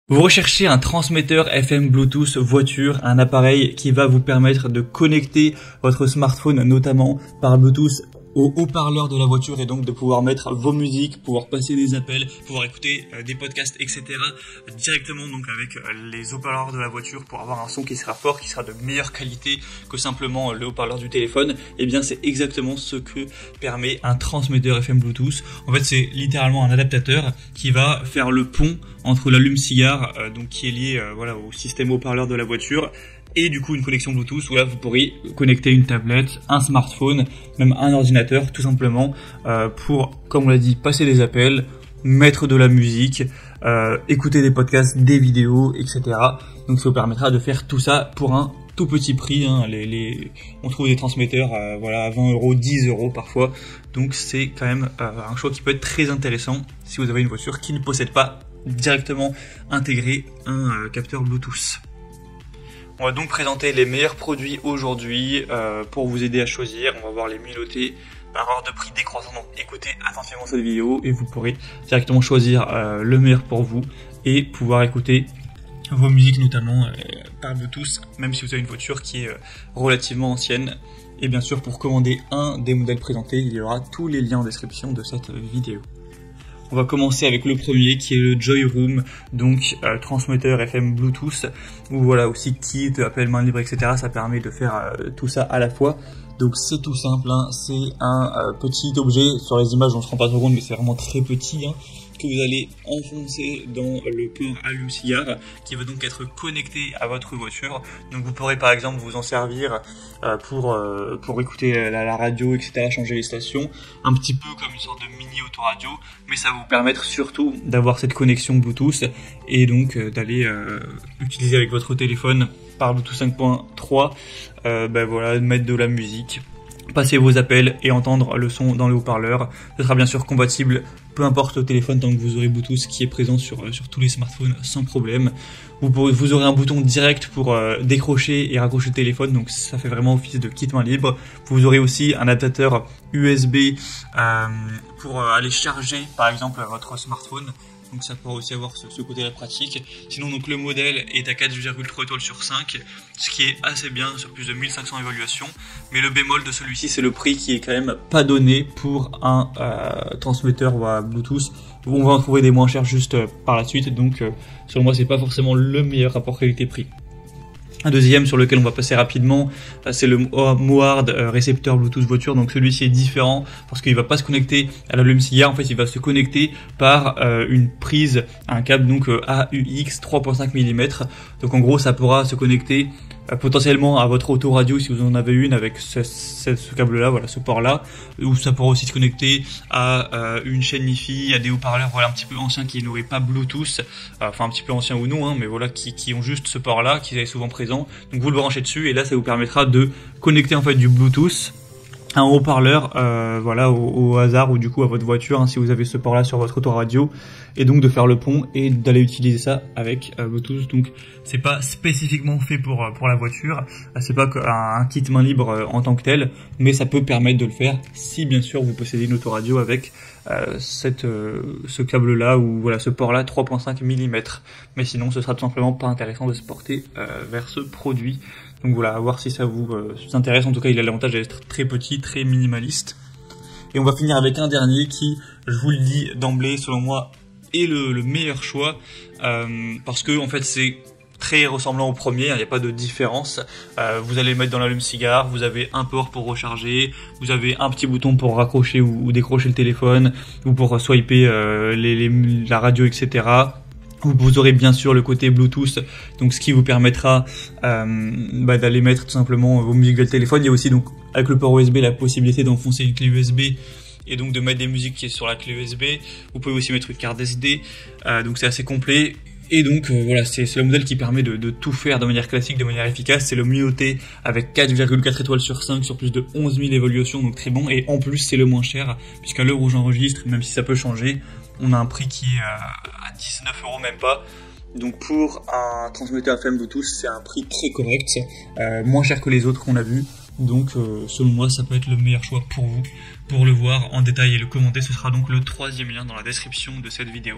Vous recherchez un transmetteur FM Bluetooth voiture, un appareil qui va vous permettre de connecter votre smartphone notamment par Bluetooth au haut-parleur de la voiture et donc de pouvoir mettre vos musiques, pouvoir passer des appels, pouvoir écouter des podcasts, etc. directement donc avec les haut-parleurs de la voiture pour avoir un son qui sera fort, qui sera de meilleure qualité que simplement le haut-parleur du téléphone. Et bien c'est exactement ce que permet un transmetteur FM Bluetooth. En fait c'est littéralement un adaptateur qui va faire le pont entre l'allume-cigare donc qui est lié au système haut-parleur de la voiture et du coup une connexion Bluetooth où là vous pourrez connecter une tablette, un smartphone, même un ordinateur tout simplement pour, comme on l'a dit, passer des appels, mettre de la musique, écouter des podcasts, des vidéos, etc. Donc ça vous permettra de faire tout ça pour un tout petit prix. On trouve des transmetteurs à 20 €, 10 € parfois. Donc c'est quand même un choix qui peut être très intéressant si vous avez une voiture qui ne possède pas directement intégré un capteur Bluetooth. On va donc présenter les meilleurs produits aujourd'hui pour vous aider à choisir. On va voir les mieux par ordre de prix décroissant. Donc écoutez attentivement cette vidéo et vous pourrez directement choisir le meilleur pour vous et pouvoir écouter vos musiques notamment par Bluetooth, même si vous avez une voiture qui est relativement ancienne. Et bien sûr, pour commander un des modèles présentés, il y aura tous les liens en description de cette vidéo. On va commencer avec le premier qui est le Joyroom, donc transmetteur FM Bluetooth, ou voilà aussi kit, appel main libre, etc. Ça permet de faire tout ça à la fois. Donc c'est tout simple, c'est un petit objet, sur les images on se rend pas trop compte mais c'est vraiment très petit, que vous allez enfoncer dans le port allume-cigare qui va donc être connecté à votre voiture. Donc vous pourrez par exemple vous en servir pour écouter la radio, etc., changer les stations, un petit peu comme une sorte de mini autoradio, mais ça va vous permettre surtout d'avoir cette connexion Bluetooth et donc d'aller utiliser avec votre téléphone par Bluetooth 5.3, mettre de la musique, passer vos appels et entendre le son dans le haut-parleur. Ce sera bien sûr compatible, peu importe le téléphone, tant que vous aurez Bluetooth qui est présent sur tous les smartphones sans problème. Vous aurez un bouton direct pour décrocher et raccrocher le téléphone, donc ça fait vraiment office de kit main libre. Vous aurez aussi un adaptateur USB pour aller charger par exemple votre smartphone. Donc ça pourra aussi avoir ce côté-là pratique. Sinon donc le modèle est à 4,3 étoiles sur 5, ce qui est assez bien sur plus de 1500 évaluations. Mais le bémol de celui-ci, c'est le prix qui est quand même pas donné pour un transmetteur Bluetooth. On va en trouver des moins chers juste par la suite. Donc selon moi c'est pas forcément le meilleur rapport qualité-prix. Un deuxième sur lequel on va passer rapidement, c'est le Mohard récepteur Bluetooth voiture. Donc celui-ci est différent parce qu'il va pas se connecter à l'allume-cigare. En fait, il va se connecter par une prise, un câble donc AUX 3.5 mm. Donc en gros, ça pourra se connecter potentiellement à votre autoradio si vous en avez une avec ce câble-là, ce port-là, ou ça pourra aussi se connecter à une chaîne Wi-Fi, à des haut-parleurs un petit peu anciens qui n'auraient pas Bluetooth, un petit peu anciens ou non, mais qui ont juste ce port-là, qui est souvent présent. Donc vous le branchez dessus et là ça vous permettra de connecter en fait du Bluetooth à un haut-parleur au hasard ou du coup à votre voiture si vous avez ce port-là sur votre autoradio, et donc de faire le pont et d'aller utiliser ça avec Bluetooth. Donc c'est pas spécifiquement fait pour la voiture, c'est pas un kit main libre en tant que tel, mais ça peut permettre de le faire si bien sûr vous possédez une autoradio avec ce câble-là ou ce port-là 3.5 mm. Mais sinon ce sera tout simplement pas intéressant de se porter vers ce produit. Donc à voir si ça vous intéresse. En tout cas, il a l'avantage d'être très petit, très minimaliste. Et on va finir avec un dernier qui, je vous le dis d'emblée, selon moi, est le meilleur choix. Parce que, en fait, c'est très ressemblant au premier, il n'y a pas de différence. Vous allez le mettre dans l'allume-cigare, vous avez un port pour recharger, vous avez un petit bouton pour raccrocher ou décrocher le téléphone, ou pour swiper la radio, etc. Vous aurez bien sûr le côté Bluetooth, donc ce qui vous permettra d'aller mettre tout simplement vos musiques dans le téléphone. Il y a aussi donc avec le port USB la possibilité d'enfoncer une clé USB et donc de mettre des musiques qui est sur la clé USB. Vous pouvez aussi mettre une carte SD, donc c'est assez complet. Et donc c'est le modèle qui permet de tout faire de manière classique, de manière efficace. C'est le mieux noté avec 4,4 étoiles sur 5 sur plus de 11 000 évaluations, donc très bon. Et en plus c'est le moins cher, puisqu'à l'heure où j'enregistre, même si ça peut changer, on a un prix qui est à 19 € même pas. Donc pour un transmetteur FM Bluetooth, c'est un prix très correct, moins cher que les autres qu'on a vus. Donc selon moi, ça peut être le meilleur choix pour vous. Pour le voir en détail et le commenter, ce sera donc le troisième lien dans la description de cette vidéo.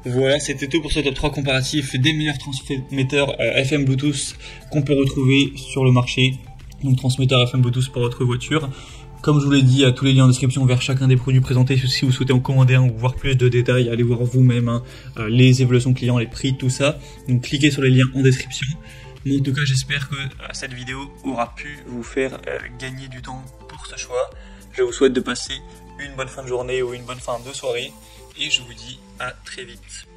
Voilà, c'était tout pour ce top 3 comparatif des meilleurs transmetteurs FM Bluetooth qu'on peut retrouver sur le marché. Donc transmetteur FM Bluetooth pour votre voiture. Comme je vous l'ai dit, tous les liens en description vers chacun des produits présentés. Si vous souhaitez en commander un ou voir plus de détails, allez voir vous-même les évaluations clients, les prix, tout ça. Donc cliquez sur les liens en description. Mais en tout cas, j'espère que cette vidéo aura pu vous faire gagner du temps pour ce choix. Je vous souhaite de passer une bonne fin de journée ou une bonne fin de soirée. Et je vous dis à très vite.